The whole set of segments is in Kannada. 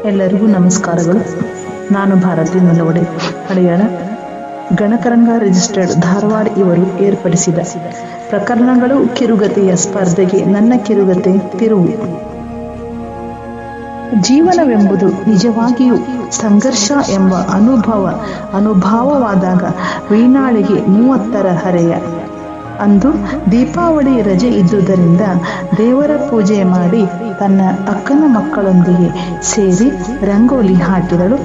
ಎಲ್ಲರಿಗೂ ನಮಸ್ಕಾರಗಳು. ನಾನು ಭಾರತಿ ನಲವಡೆ ಹಳೆಯಾಳ ಗಣಕರಂಗ ರಿಜಿಸ್ಟರ್ಡ್ ಧಾರವಾಡ ಇವರು ಏರ್ಪಡಿಸಿದ ಪ್ರಕರಣಗಳು ಕಿರುಗತೆಯ ಸ್ಪರ್ಧೆಗೆ ನನ್ನ ಕಿರುಗತೆ ತಿರುವು. ಜೀವನವೆಂಬುದು ನಿಜವಾಗಿಯೂ ಸಂಘರ್ಷ ಎಂಬ ಅನುಭವವಾದಾಗ ವೀಣಾಳಿಗೆ 30ರ ಹರೆಯ. ಅಂದು ದೀಪಾವಳಿ ರಜೆ ಇದ್ದುದರಿಂದ ದೇವರ ಪೂಜೆ ಮಾಡಿ ತನ್ನ ಅಕ್ಕನ ಮಕ್ಕಳೊಂದಿಗೆ ಸೇರಿ ರಂಗೋಲಿ ಹಾಕಿದಳು.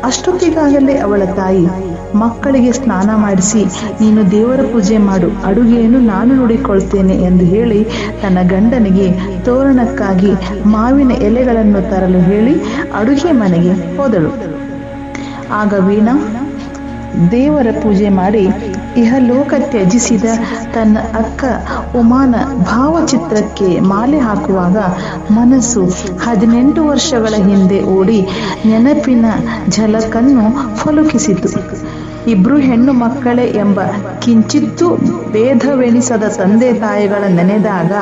ಅಷ್ಟೊತ್ತಿಗಾಗಲೇ ಅವಳ ತಾಯಿ ಮಕ್ಕಳಿಗೆ ಸ್ನಾನ ಮಾಡಿಸಿ, ನೀನು ದೇವರ ಪೂಜೆ ಮಾಡು, ಅಡುಗೆಯನ್ನು ನಾನು ನೋಡಿಕೊಳ್ತೇನೆ ಎಂದು ಹೇಳಿ ತನ್ನ ಗಂಡನಿಗೆ ತೋರಣಕ್ಕಾಗಿ ಮಾವಿನ ಎಲೆಗಳನ್ನು ತರಲು ಹೇಳಿ ಅಡುಗೆ ಮನೆಗೆ ಹೋದಳು. ಆಗ ವೀಣಾ ದೇವರ ಪೂಜೆ ಮಾಡಿ ಇಹಲೋಕ ತ್ಯಜಿಸಿದ ತನ್ನ ಅಕ್ಕ ಉಮಾನ ಭಾವಚಿತ್ರಕ್ಕೆ ಮಾಲೆ ಹಾಕುವಾಗ ಮನಸ್ಸು 18 ವರ್ಷಗಳ ಹಿಂದೆ ಓಡಿ ನೆನಪಿನ ಝಲಕನ್ನು ಫಲುಕಿಸಿತು. ಇಬ್ರು ಹೆಣ್ಣು ಮಕ್ಕಳೇ ಎಂಬ ಕಿಂಚಿತ್ತೂ ಭೇದವೆನಿಸದ ತಂದೆ ತಾಯಿಗಳ ನೆನೆದಾಗ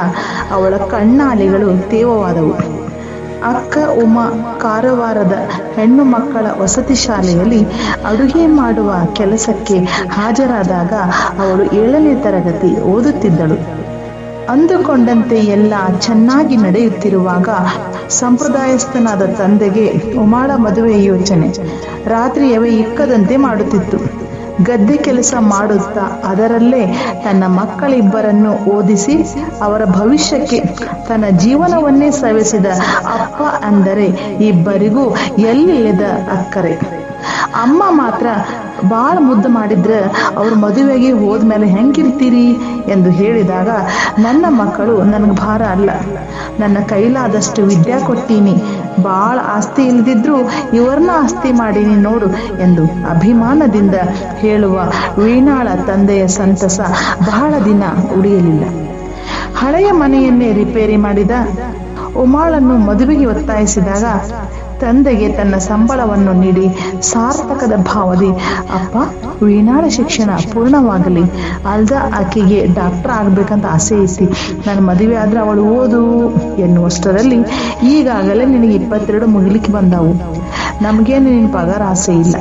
ಅವಳ ಕಣ್ಣಾಲಿಗಳು ತೇವವಾದವು. ಅಕ್ಕ ಉಮಾ ಕಾರವಾರದ ಹೆಣ್ಣು ಮಕ್ಕಳ ವಸತಿ ಶಾಲೆಯಲ್ಲಿ ಅಡುಗೆ ಮಾಡುವ ಕೆಲಸಕ್ಕೆ ಹಾಜರಾದಾಗ ಅವಳು 7ನೇ ತರಗತಿ ಓದುತ್ತಿದ್ದಳು. ಅಂದುಕೊಂಡಂತೆ ಎಲ್ಲ ಚೆನ್ನಾಗಿ ನಡೆಯುತ್ತಿರುವಾಗ ಸಂಪ್ರದಾಯಸ್ಥನಾದ ತಂದೆಗೆ ಉಮಾಳ ಮದುವೆ ಯೋಚನೆ ರಾತ್ರಿಯವೇ ಇಕ್ಕದಂತೆ ಮಾಡುತ್ತಿತ್ತು. ಗದ್ದೆ ಕೆಲಸ ಮಾಡುತ್ತಾ ಅದರಲ್ಲೇ ತನ್ನ ಮಕ್ಕಳಿಬ್ಬರನ್ನು ಓದಿಸಿ ಅವರ ಭವಿಷ್ಯಕ್ಕೆ ತನ್ನ ಜೀವನವನ್ನೇ ಸವೆಸಿದ ಅಪ್ಪ ಅಂದರೆ ಇಬ್ಬರಿಗೂ ಎಲ್ಲಿಲ್ಲದ ಅಕ್ಕರೆ. ಅಮ್ಮ ಮಾತ್ರ ಭಾಳ ಮುದ್ದು ಮಾಡಿದ್ರೆ ಅವ್ರ ಮದುವೆಗೆ ಹೋದ್ಮೇಲೆ ಹೆಂಗಿರ್ತೀರಿ ಎಂದು ಹೇಳಿದಾಗ, ನನ್ನ ಮಕ್ಕಳು ನನಗೆ ಭಾರ ಅಲ್ಲ, ನನ್ನ ಕೈಲಾದಷ್ಟು ವಿದ್ಯೆ ಕೊಟ್ಟೀನಿ, ಭಾಳ ಆಸ್ತಿ ಇಲ್ಲದಿದ್ರೂ ಇವರನ್ನ ಆಸ್ತಿ ಮಾಡೀನಿ ನೋಡು ಎಂದು ಅಭಿಮಾನದಿಂದ ಹೇಳುವ ವೀಣಾಳ ತಂದೆಯ ಸಂತಸ ಬಹಳ ದಿನ ಉಳಿಯಲಿಲ್ಲ. ಹಳೆಯ ಮನೆಯನ್ನೇ ರಿಪೇರಿ ಮಾಡಿದ ಉಮಾಳನ್ನು ಮದುವೆಗೆ ಒತ್ತಾಯಿಸಿದಾಗ ತಂದೆಗೆ ತನ್ನ ಸಂಬಳವನ್ನು ನೀಡಿ ಸಾರ್ಥಕದ ಭಾವದಿ, ಅಪ್ಪ ವೀಣಾಳ ಶಿಕ್ಷಣ ಪೂರ್ಣವಾಗಲಿ, ಅಲ್ದ ಆಕೆಗೆ ಡಾಕ್ಟರ್ ಆಗ್ಬೇಕಂತ ಆಸೆ ಐತಿ, ನನ್ನ ಮದುವೆ ಆದ್ರೆ ಅವಳು ಓದು ಎನ್ನುವಷ್ಟರಲ್ಲಿ ಈಗಾಗಲೇ ನಿನಗೆ 22 ಮುಗಿಲಿಕ್ಕೆ ಬಂದಾವು, ನಮಗೇನು ನಿನ್ನ ಪಗಾರ ಆಸೆ ಇಲ್ಲ,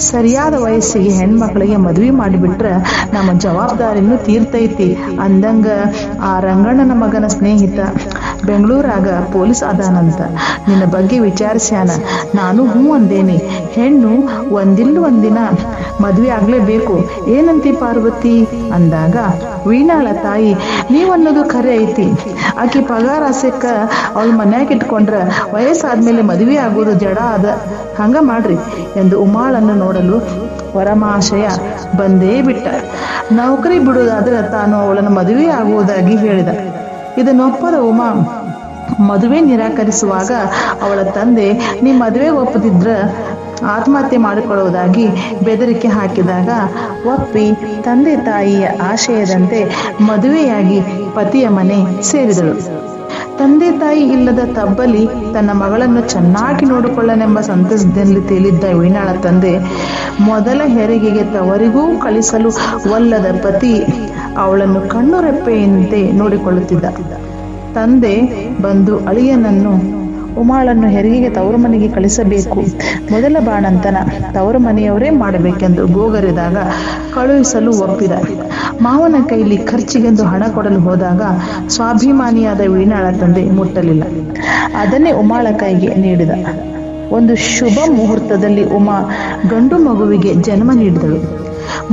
ಸರಿಯಾದ ವಯಸ್ಸಿಗೆ ಹೆಣ್ಮಕ್ಳಿಗೆ ಮದುವೆ ಮಾಡಿಬಿಟ್ರೆ ನಮ್ಮ ಜವಾಬ್ದಾರಿನೂ ತೀರ್ತೈತಿ ಅಂದಂಗ ಆ ರಂಗಣ್ಣನ ಮಗನ ಸ್ನೇಹಿತ ಬೆಂಗಳೂರಾಗ ಪೊಲೀಸ್ ಅದಾನಂತ, ನಿನ್ನ ಬಗ್ಗೆ ವಿಚಾರಿಸ್ಯಾನ, ನಾನು ಹ್ಞೂ ಅಂದೇನಿ, ಹೆಣ್ಣು ಒಂದಿನ ಮದುವೆ ಆಗ್ಲೇಬೇಕು, ಏನಂತಿ ಪಾರ್ವತಿ ಅಂದಾಗ ವೀಣಾಳ ತಾಯಿ, ನೀವನ್ನೋದು ಖರೆ ಐತಿ, ಆಕೆ ಪಗಾರ ಆಸೆಕ್ಕ ಅವಳ ಮನ್ಯಾಗ ಇಟ್ಕೊಂಡ್ರ ವಯಸ್ಸಾದ್ಮೇಲೆ ಮದುವೆ ಆಗೋದು ಜಡ ಅದ, ಹಂಗ ಮಾಡ್ರಿ ಎಂದು ಉಮಾಳನ್ನು ನೋಡಲು ವರಮಾಶಯ ಬಂದೇ ಬಿಟ್ಟ. ನೌಕರಿ ಬಿಡುವುದಾದ್ರೆ ತಾನು ಅವಳನ್ನು ಮದುವೆ ಆಗುವುದಾಗಿ ಹೇಳಿದ. ಇದನ್ನೊಪ್ಪದ ಉಮಾ ಮದುವೆ ನಿರಾಕರಿಸುವಾಗ ಅವಳ ತಂದೆ, ನೀ ಮದುವೆ ಒಪ್ಪದಿದ್ರ ಆತ್ಮಹತ್ಯೆ ಮಾಡಿಕೊಳ್ಳುವುದಾಗಿ ಬೆದರಿಕೆ ಹಾಕಿದಾಗ ಒಪ್ಪಿ ತಂದೆ ತಾಯಿಯ ಆಶಯದಂತೆ ಮದುವೆಯಾಗಿ ಪತಿಯ ಮನೆ ಸೇರಿದಳು. ತಂದೆ ತಾಯಿ ಇಲ್ಲದ ತಬ್ಬಲಿ ತನ್ನ ಮಗಳನ್ನು ಚೆನ್ನಾಗಿ ನೋಡಿಕೊಳ್ಳನೆಂಬ ಸಂತಸದಲ್ಲಿ ತೇಲಿದ್ದ ವೀಣಾಳ ತಂದೆ ಮೊದಲ ಹೆರಿಗೆಗೆ ತವರಿಗೂ ಕಳಿಸಲು ಒಲ್ಲದ ಪತಿ ಅವಳನ್ನು ಕಣ್ಣುರೆಪ್ಪೆಯಂತೆ ನೋಡಿಕೊಳ್ಳುತ್ತಿದ್ದ. ತಂದೆ ಬಂದು ಅಳಿಯನನ್ನು ಉಮಾಳನ್ನು ಹೆರಿಗೆಗೆ ತವರು ಮನೆಗೆ ಕಳಿಸಬೇಕು, ಮೊದಲ ಬಾಣಂತನ ತವರು ಮನೆಯವರೇ ಮಾಡಬೇಕೆಂದು ಗೋಗರೆದಾಗ ಕಳುಹಿಸಲು ಒಪ್ಪಿದ. ಮಾವನ ಕೈಲಿ ಖರ್ಚಿಗೆಂದು ಹಣ ಕೊಡಲು ಹೋದಾಗ ಸ್ವಾಭಿಮಾನಿಯಾದ ವೀಣಾಳ ತಂದೆ ಮುಟ್ಟಲಿಲ್ಲ, ಅದನ್ನೇ ಉಮಾಳ ಕೈಗೆ ನೀಡಿದ. ಒಂದು ಶುಭ ಮುಹೂರ್ತದಲ್ಲಿ ಉಮಾ ಗಂಡು ಮಗುವಿಗೆ ಜನ್ಮ ನೀಡಿದಳು.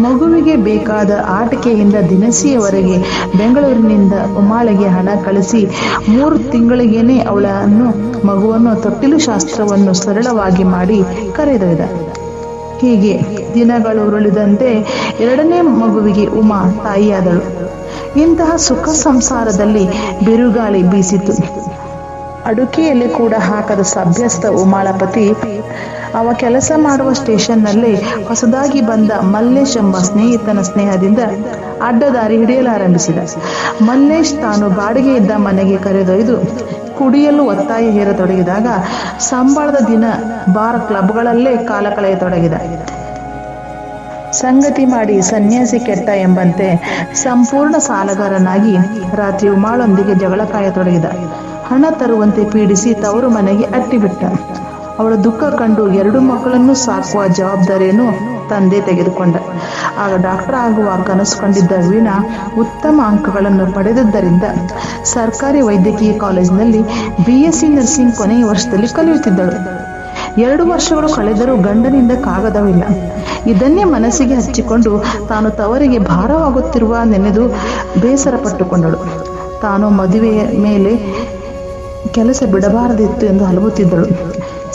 ಮಗುವಿಗೆ ಬೇಕಾದ ಆಟಿಕೆಯಿಂದ ದಿನಸಿಯವರೆಗೆ ಬೆಂಗಳೂರಿನಿಂದ ಉಮಾಳಿಗೆ ಹಣ ಕಳಿಸಿ 3 ತಿಂಗಳಿಗೇನೆ ಅವಳನ್ನು ಮಗುವನ್ನು ತೊಟ್ಟಿಲು ಶಾಸ್ತ್ರವನ್ನು ಸರಳವಾಗಿ ಮಾಡಿ ಕರೆದೊಯ್ದ. ಹೀಗೆ ದಿನಗಳು ಉರುಳಿದಂತೆ 2ನೇ ಮಗುವಿಗೆ ಉಮಾ ತಾಯಿಯಾದಳು. ಇಂತಹ ಸುಖ ಸಂಸಾರದಲ್ಲಿ ಬಿರುಗಾಳಿ ಬೀಸಿತು. ಅಡುಗೆಯಲ್ಲಿ ಕೂಡ ಹಾಕದ ಸಭ್ಯಸ್ಥ ಉಮಾಳ ಪತಿ ಅವ ಕೆಲಸ ಮಾಡುವ ಸ್ಟೇಷನ್ನಲ್ಲೇ ಹೊಸದಾಗಿ ಬಂದ ಮಲ್ಲೇಶ್ ಎಂಬ ಸ್ನೇಹಿತನ ಸ್ನೇಹದಿಂದ ಅಡ್ಡದಾರಿ ಹಿಡಿಯಲಾರಂಭಿಸಿದ. ಮಲ್ಲೇಶ್ ತಾನು ಬಾಡಿಗೆ ಇದ್ದ ಮನೆಗೆ ಕರೆದೊಯ್ದು ಕುಡಿಯಲು ಒತ್ತಾಯ ಹೇರತೊಡಗಿದಾಗ ಸಂಬಳದ ದಿನ ಬಾರ್ ಕ್ಲಬ್ಗಳಲ್ಲೇ ಕಾಲ ಕಳೆಯತೊಡಗಿದ. ಸಂಗತಿ ಮಾಡಿ ಸನ್ಯಾಸಿ ಕೆಟ್ಟ ಎಂಬಂತೆ ಸಂಪೂರ್ಣ ಸಾಲಗಾರನಾಗಿ ರಾತ್ರಿ ಉಮಾಳೊಂದಿಗೆ ಜಗಳ ಕಾಯತೊಡಗಿದ. ಹಣ ತರುವಂತೆ ಪೀಡಿಸಿ ತವರು ಮನೆಗೆ ಅಟ್ಟಿಬಿಟ್ಟ. ಅವಳ ದುಃಖ ಕಂಡು 2 ಮಕ್ಕಳನ್ನು ಸಾಕುವ ಜವಾಬ್ದಾರಿಯನ್ನು ತಂದೆ ತೆಗೆದುಕೊಂಡ. ಆಗ ಡಾಕ್ಟರ್ ಆಗುವ ಕನಸು ಕಂಡಿದ್ದ ವೀಣಾ ಉತ್ತಮ ಅಂಕಗಳನ್ನು ಪಡೆದದ್ದರಿಂದ ಸರ್ಕಾರಿ ವೈದ್ಯಕೀಯ ಕಾಲೇಜಿನಲ್ಲಿ BSc ನರ್ಸಿಂಗ್ ಕೊನೆಯ ವರ್ಷದಲ್ಲಿ ಕಲಿಯುತ್ತಿದ್ದಳು. 2 ವರ್ಷಗಳು ಕಳೆದರೂ ಗಂಡನಿಂದ ಕಾಗದವಿಲ್ಲ. ಇದನ್ನೇ ಮನಸ್ಸಿಗೆ ಹಚ್ಚಿಕೊಂಡು ತಾನು ತವರಿಗೆ ಭಾರವಾಗುತ್ತಿರುವ ನೆನೆದು ಬೇಸರ ಪಟ್ಟುಕೊಂಡಳು. ತಾನು ಮದುವೆಯ ಮೇಲೆ ಕೆಲಸ ಬಿಡಬಾರದಿತ್ತು ಎಂದು ಹಲವುತ್ತಿದ್ದಳು.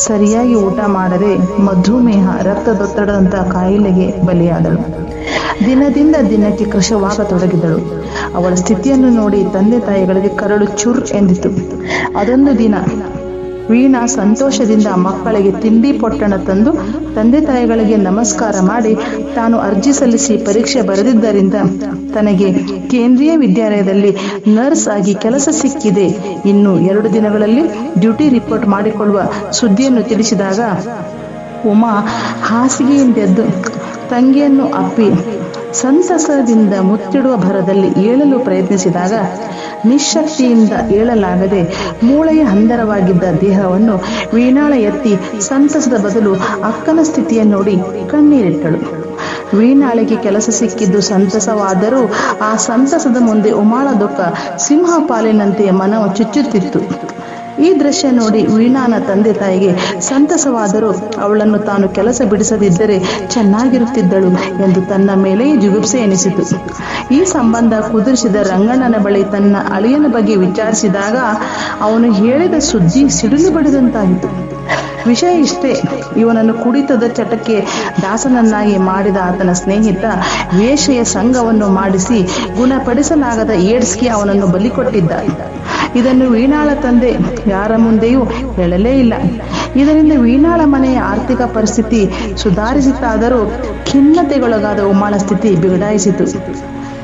ಸರಿಯಾಗಿ ಊಟ ಮಾಡದೆ ಮಧುಮೇಹ, ರಕ್ತದೊತ್ತಡದಂತಹ ಕಾಯಿಲೆಗೆ ಬಲಿಯಾದಳು. ದಿನದಿಂದ ದಿನಕ್ಕೆ ಕೃಶವಾಗತೊಡಗಿದಳು. ಅವಳ ಸ್ಥಿತಿಯನ್ನು ನೋಡಿ ತಂದೆ ತಾಯಿಗಳಿಗೆ ಕರಳು ಚುರ್ ಎಂದಿತು. ಅದೊಂದು ದಿನ ವೀಣಾ ಸಂತೋಷದಿಂದ ಮಕ್ಕಳಿಗೆ ತಿಂಡಿ ಪೊಟ್ಟಣ ತಂದು ತಂದೆ ತಾಯಿಗಳಿಗೆ ನಮಸ್ಕಾರ ಮಾಡಿ ತಾನು ಅರ್ಜಿ ಸಲ್ಲಿಸಿ ಪರೀಕ್ಷೆ ಬರೆದಿದ್ದರಿಂದ ತನಗೆ ಕೇಂದ್ರೀಯ ವಿದ್ಯಾಲಯದಲ್ಲಿ ನರ್ಸ್ ಆಗಿ ಕೆಲಸ ಸಿಕ್ಕಿದೆ, ಇನ್ನು 2 ದಿನಗಳಲ್ಲಿ ಡ್ಯೂಟಿ ರಿಪೋರ್ಟ್ ಮಾಡಿಕೊಳ್ಳುವ ಸುದ್ದಿಯನ್ನು ತಿಳಿಸಿದಾಗ ಉಮಾ ಹಾಸಿಗೆಯಿಂದೆದ್ದು ತಂಗಿಯನ್ನು ಅಪ್ಪಿ ಸಂತಸದಿಂದ ಮುತ್ತಿಡುವ ಭರದಲ್ಲಿ ಏಳಲು ಪ್ರಯತ್ನಿಸಿದಾಗ ನಿಶಕ್ತಿಯಿಂದ ಏಳಲಾಗದೆ ಮೂಳೆಯ ಹಂದರವಾಗಿದ್ದ ದೇಹವನ್ನು ವೀಣಾಳ ಎತ್ತಿ ಸಂತಸದ ಬದಲು ಅಕ್ಕನ ಸ್ಥಿತಿಯನ್ನು ನೋಡಿ ಕಣ್ಣೀರಿಟ್ಟಳು. ವೀಣಾಳಿಗೆ ಕೆಲಸ ಸಿಕ್ಕಿದ್ದು ಸಂತಸವಾದರೂ ಆ ಸಂತಸದ ಮುಂದೆ ಉಮಾಳ ದುಃಖ ಸಿಂಹಪಾಲಿನಂತೆ ಮನವು ಚುಚ್ಚುತ್ತಿತ್ತು. ಈ ದೃಶ್ಯ ನೋಡಿ ವೀಣಾನ ತಂದೆ ತಾಯಿಗೆ ಸಂತಸವಾದರೂ ಅವಳನ್ನು ತಾನು ಕೆಲಸ ಬಿಡಿಸದಿದ್ದರೆ ಚೆನ್ನಾಗಿರುತ್ತಿದ್ದಳು ಎಂದು ತನ್ನ ಮೇಲೆಯೇ ಜುಗುಪ್ಸೆ ಎನಿಸಿತು. ಈ ಸಂಬಂಧ ಕುದುರಿಸಿದ ರಂಗಣ್ಣನ ಬಳಿ ತನ್ನ ಅಳಿಯನ ಬಗ್ಗೆ ವಿಚಾರಿಸಿದಾಗ ಅವನು ಹೇಳಿದ ಸುದ್ದಿ ಸಿಡಿಲು ಬಡಿದಂತಾಯಿತು. ವಿಷಯ ಇಷ್ಟೇ, ಇವನನ್ನು ಕುಡಿತದ ಚಟಕ್ಕೆ ದಾಸನನ್ನಾಗಿ ಮಾಡಿದ ಆತನ ಸ್ನೇಹಿತ ವೇಶ್ಯೆಯ ಸಂಘವನ್ನು ಮಾಡಿಸಿ ಗುಣಪಡಿಸಲಾಗದ ಏಡ್ಸ್ಗೆ ಅವನನ್ನು ಬಲಿ ಕೊಟ್ಟಿದ್ದ. ಇದನ್ನು ವೀಣಾಳ ತಂದೆ ಯಾರ ಮುಂದೆಯೂ ಹೇಳಲೇ ಇಲ್ಲ. ಇದರಿಂದ ವೀಣಾಳ ಮನೆಯ ಆರ್ಥಿಕ ಪರಿಸ್ಥಿತಿ ಸುಧಾರಿಸಿತಾದರೂ ಖಿನ್ನತೆಗೊಳಗಾದ ಉಮಾಳ ಸ್ಥಿತಿ ಬಿಗಡಾಯಿಸಿತು.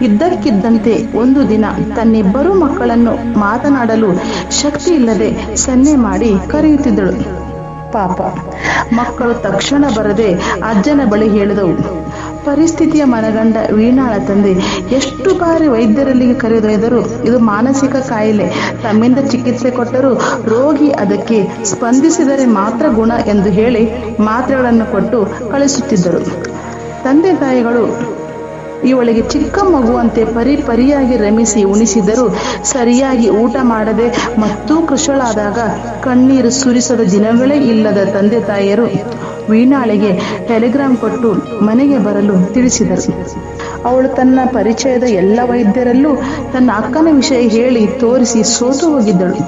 ಇದ್ದಕ್ಕಿದ್ದಂತೆ ಒಂದು ದಿನ ತನ್ನಿಬ್ಬರು ಮಕ್ಕಳನ್ನು ಮಾತನಾಡಲು ಶಕ್ತಿ ಇಲ್ಲದೆ ಸನ್ನೆ ಮಾಡಿ ಕರೆಯುತ್ತಿದ್ದಳು. ಪಾಪ ಮಕ್ಕಳು ತಕ್ಷಣ ಬರದೆ ಅಜ್ಜನ ಬಳಿ ಹೇಳಿದವು. ಪರಿಸ್ಥಿತಿಯ ಮನಗಂಡ ವೀಣಾಳ ತಂದೆ ಎಷ್ಟು ಬಾರಿ ವೈದ್ಯರಲ್ಲಿಗೆ ಕರೆದೊಯ್ದರೂ ಇದು ಮಾನಸಿಕ ಕಾಯಿಲೆ, ತಮ್ಮಿಂದ ಚಿಕಿತ್ಸೆ ಕೊಟ್ಟರೂ ರೋಗಿ ಅದಕ್ಕೆ ಸ್ಪಂದಿಸಿದರೆ ಮಾತ್ರ ಗುಣ ಎಂದು ಹೇಳಿ ಮಾತ್ರೆಗಳನ್ನು ಕೊಟ್ಟು ಕಳಿಸುತ್ತಿದ್ದರು. ತಂದೆ ತಾಯಿಗಳು ಇವಳಿಗೆ ಚಿಕ್ಕ ಮಗುವಂತೆ ಪರಿಯಾಗಿ ರಮಿಸಿ ಉಣಿಸಿದರೂ ಸರಿಯಾಗಿ ಊಟ ಮಾಡದೆ ಮತ್ತೂ ಕೃಶಳಾದಾಗ ಕಣ್ಣೀರು ಸುರಿಸದ ದಿನಗಳೇ ಇಲ್ಲದ ತಂದೆ ತಾಯಿಯರು ವೀಣಾಳಿಗೆ ಟೆಲಿಗ್ರಾಮ್ ಕೊಟ್ಟು ಮನೆಗೆ ಬರಲು ತಿಳಿಸಿದರು. ಅವಳು ತನ್ನ ಪರಿಚಯದ ಎಲ್ಲ ವೈದ್ಯರಲ್ಲೂ ತನ್ನ ಅಕ್ಕನ ವಿಷಯ ಹೇಳಿ ತೋರಿಸಿ ಸೋತು ಹೋಗಿದ್ದಳು.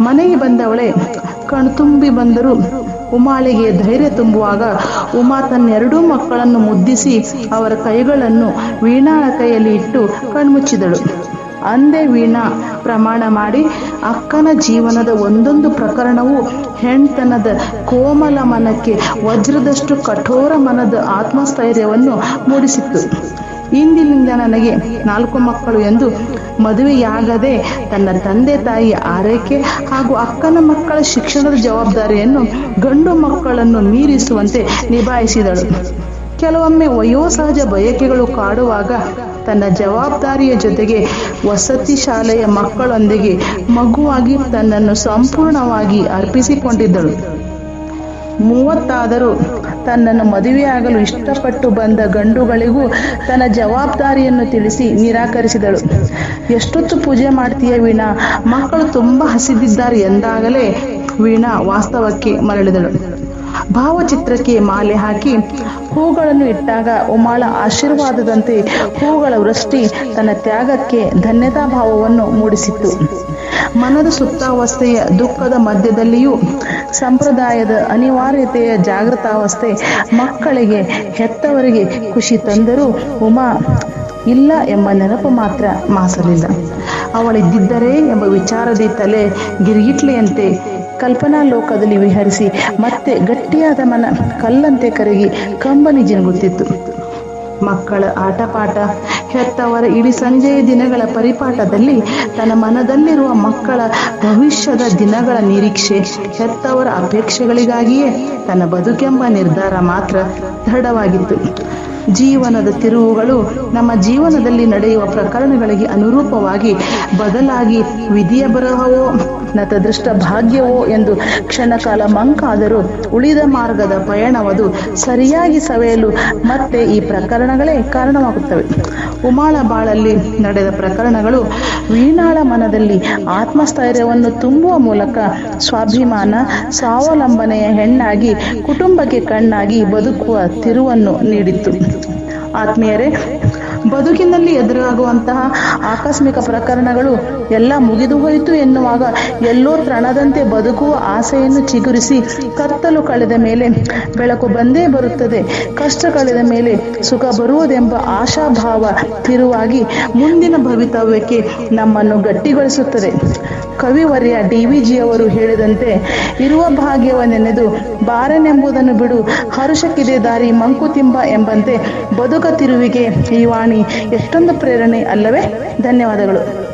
ಮನೆಗೆ ಬಂದವಳೆ ಕಣ್ತುಂಬಿ ಬಂದರೂ ಉಮಾಳಿಗೆ ಧೈರ್ಯ ತುಂಬುವಾಗ ಉಮಾ ತನ್ನೆರಡೂ ಮಕ್ಕಳನ್ನು ಮುದ್ದಿಸಿ ಅವರ ಕೈಗಳನ್ನು ವೀಣಾಳ ಕೈಯಲ್ಲಿ ಇಟ್ಟು ಕಣ್ಮುಚ್ಚಿದಳು. ಅಂದೇ ವೀಣಾ ಪ್ರಮಾಣ ಮಾಡಿ ಅಕ್ಕನ ಜೀವನದ ಒಂದೊಂದು ಪ್ರಕರಣವೂ ಹೆಣ್ತನದ ಕೋಮಲ ಮನಕ್ಕೆ ವಜ್ರದಷ್ಟು ಕಠೋರ ಮನದ ಆತ್ಮಸ್ಥೈರ್ಯವನ್ನು ಮೂಡಿಸಿತ್ತು. ಇಂದಿನಿಂದ ನನಗೆ 4 ಮಕ್ಕಳು ಎಂದು ಮದುವೆಯಾಗದೆ ತನ್ನ ತಂದೆ ತಾಯಿಯ ಆರೈಕೆ ಹಾಗೂ ಅಕ್ಕನ ಮಕ್ಕಳ ಶಿಕ್ಷಣದ ಜವಾಬ್ದಾರಿಯನ್ನು ಗಂಡು ಮಕ್ಕಳನ್ನು ಮೀರಿಸುವಂತೆ ನಿಭಾಯಿಸಿದಳು. ಕೆಲವೊಮ್ಮೆ ವಯೋಸಹಜ ಬಯಕೆಗಳು ಕಾಡುವಾಗ ತನ್ನ ಜವಾಬ್ದಾರಿಯ ಜೊತೆಗೆ ವಸತಿ ಶಾಲೆಯ ಮಕ್ಕಳೊಂದಿಗೆ ಮಗುವಾಗಿ ತನ್ನನ್ನು ಸಂಪೂರ್ಣವಾಗಿ ಅರ್ಪಿಸಿಕೊಂಡಿದ್ದಳು. 30 ತನ್ನನ್ನು ಮದುವೆಯಾಗಲು ಇಷ್ಟಪಟ್ಟು ಬಂದ ಗಂಡುಗಳಿಗೂ ತನ್ನ ಜವಾಬ್ದಾರಿಯನ್ನು ತಿಳಿಸಿ ನಿರಾಕರಿಸಿದಳು. ಎಷ್ಟೊತ್ತು ಪೂಜೆ ಮಾಡ್ತೀಯ ವೀಣಾ, ಮಕ್ಕಳು ತುಂಬಾ ಹಸಿದಿದ್ದಾರೆ ಎಂದಾಗಲೇ ವೀಣಾ ವಾಸ್ತವಕ್ಕೆ ಮರಳಿದಳು. ಭಾವಚಿತ್ರಕ್ಕೆ ಮಾಲೆ ಹಾಕಿ ಹೂಗಳನ್ನು ಇಟ್ಟಾಗ ಉಮಾಳ ಆಶೀರ್ವಾದದಂತೆ ಹೂಗಳ ವೃಷ್ಟಿ ತನ್ನ ತ್ಯಾಗಕ್ಕೆ ಧನ್ಯತಾ ಭಾವವನ್ನು ಮೂಡಿಸಿತ್ತು. ಮನದ ಸುಪ್ತಾವಸ್ಥೆಯ ದುಃಖದ ಮಧ್ಯದಲ್ಲಿಯೂ ಸಂಪ್ರದಾಯದ ಅನಿವಾರ್ಯತೆಯ ಜಾಗೃತಾವಸ್ಥೆ ಮಕ್ಕಳಿಗೆ ಹೆತ್ತವರಿಗೆ ಖುಷಿ ತಂದರೂ ಉಮಾ ಇಲ್ಲ ಎಂಬ ನೆನಪು ಮಾತ್ರ ಮಾಸಲಿಲ್ಲ. ಅವಳಿದ್ದಿದ್ದರೆ ಎಂಬ ವಿಚಾರದಿ ತಲೆ ಗಿರಿಗಿಟ್ಲೆಯಂತೆ ಕಲ್ಪನಾ ಲೋಕದಲ್ಲಿ ವಿಹರಿಸಿ ಮತ್ತೆ ಗಟ್ಟಿಯಾದ ಮನ ಕಲ್ಲಂತೆ ಕರಗಿ ಕಂಬನಿ ಜಿನುಗುತ್ತಿತ್ತು. ಮಕ್ಕಳ ಆಟಪಾಠ, ಹೆತ್ತವರ ಇಡೀ ಸಂಜೆಯ ದಿನಗಳ ಪರಿಪಾಠದಲ್ಲಿ ತನ್ನ ಮನದಲ್ಲಿರುವ ಮಕ್ಕಳ ಭವಿಷ್ಯದ ದಿನಗಳ ನಿರೀಕ್ಷೆ, ಹೆತ್ತವರ ಅಪೇಕ್ಷೆಗಳಿಗಾಗಿಯೇ ತನ್ನ ಬದುಕೆಂಬ ನಿರ್ಧಾರ ಮಾತ್ರ ದೃಢವಾಗಿತ್ತು. ಜೀವನದ ತಿರುವುಗಳು ನಮ್ಮ ಜೀವನದಲ್ಲಿ ನಡೆಯುವ ಪ್ರಕರಣಗಳಿಗೆ ಅನುರೂಪವಾಗಿ ಬದಲಾಗಿ ವಿಧಿಯ ಬರಹವೋ ನತದೃಷ್ಟ ಭಾಗ್ಯವೋ ಎಂದು ಕ್ಷಣಕಾಲ ಮಂಕಾದರೂ ಉಳಿದ ಮಾರ್ಗದ ಪಯಣವದು ಸರಿಯಾಗಿ ಸವೆಯಲು ಮತ್ತೆ ಈ ಪ್ರಕರಣಗಳೇ ಕಾರಣವಾಗುತ್ತವೆ. ಉಮಾಳ ಬಾಳಲ್ಲಿ ನಡೆದ ಪ್ರಕರಣಗಳು ವೀಣಾಳ ಮನದಲ್ಲಿ ಆತ್ಮಸ್ಥೈರ್ಯವನ್ನು ತುಂಬುವ ಮೂಲಕ ಸ್ವಾಭಿಮಾನ, ಸ್ವಾವಲಂಬನೆಯ ಹೆಣ್ಣಾಗಿ ಕುಟುಂಬಕ್ಕೆ ಕಣ್ಣಾಗಿ ಬದುಕುವ ತಿರುವನ್ನು ನೀಡಿತ್ತು. ಆತ್ಮೀಯರೇ, ಬದುಕಿನಲ್ಲಿ ಎದುರಾಗುವಂತಹ ಆಕಸ್ಮಿಕ ಪ್ರಕರಣಗಳು ಎಲ್ಲ ಮುಗಿದು ಹೋಯಿತು ಎನ್ನುವಾಗ ಎಲ್ಲೋ ತ್ರಣದಂತೆ ಬದುಕುವ ಆಸೆಯನ್ನು ಚಿಗುರಿಸಿ, ಕತ್ತಲು ಕಳೆದ ಮೇಲೆ ಬೆಳಕು ಬಂದೇ ಬರುತ್ತದೆ, ಕಷ್ಟ ಕಳೆದ ಮೇಲೆ ಸುಖ ಬರುವುದೆಂಬ ಆಶಾಭಾವ ತಿರುವಾಗಿ ಮುಂದಿನ ಭವಿತವ್ಯಕ್ಕೆ ನಮ್ಮನ್ನು ಗಟ್ಟಿಗೊಳಿಸುತ್ತದೆ. ಕವಿವರ್ಯ ಡಿವಿಜಿಯವರು ಹೇಳಿದಂತೆ, ಇರುವ ಭಾಗ್ಯವನ್ನೆನೆದು ಬಾರನೆಂಬುದನ್ನು ಬಿಡು, ಹರುಷಕ್ಕಿದೆ ದಾರಿ ಮಂಕುತಿಮ್ಮ ಎಂಬಂತೆ ಬದುಕ ತಿರುವಿಗೆ ಈ ವಾಣಿ ಎಷ್ಟೊಂದು ಪ್ರೇರಣೆ ಅಲ್ಲವೇ? ಧನ್ಯವಾದಗಳು.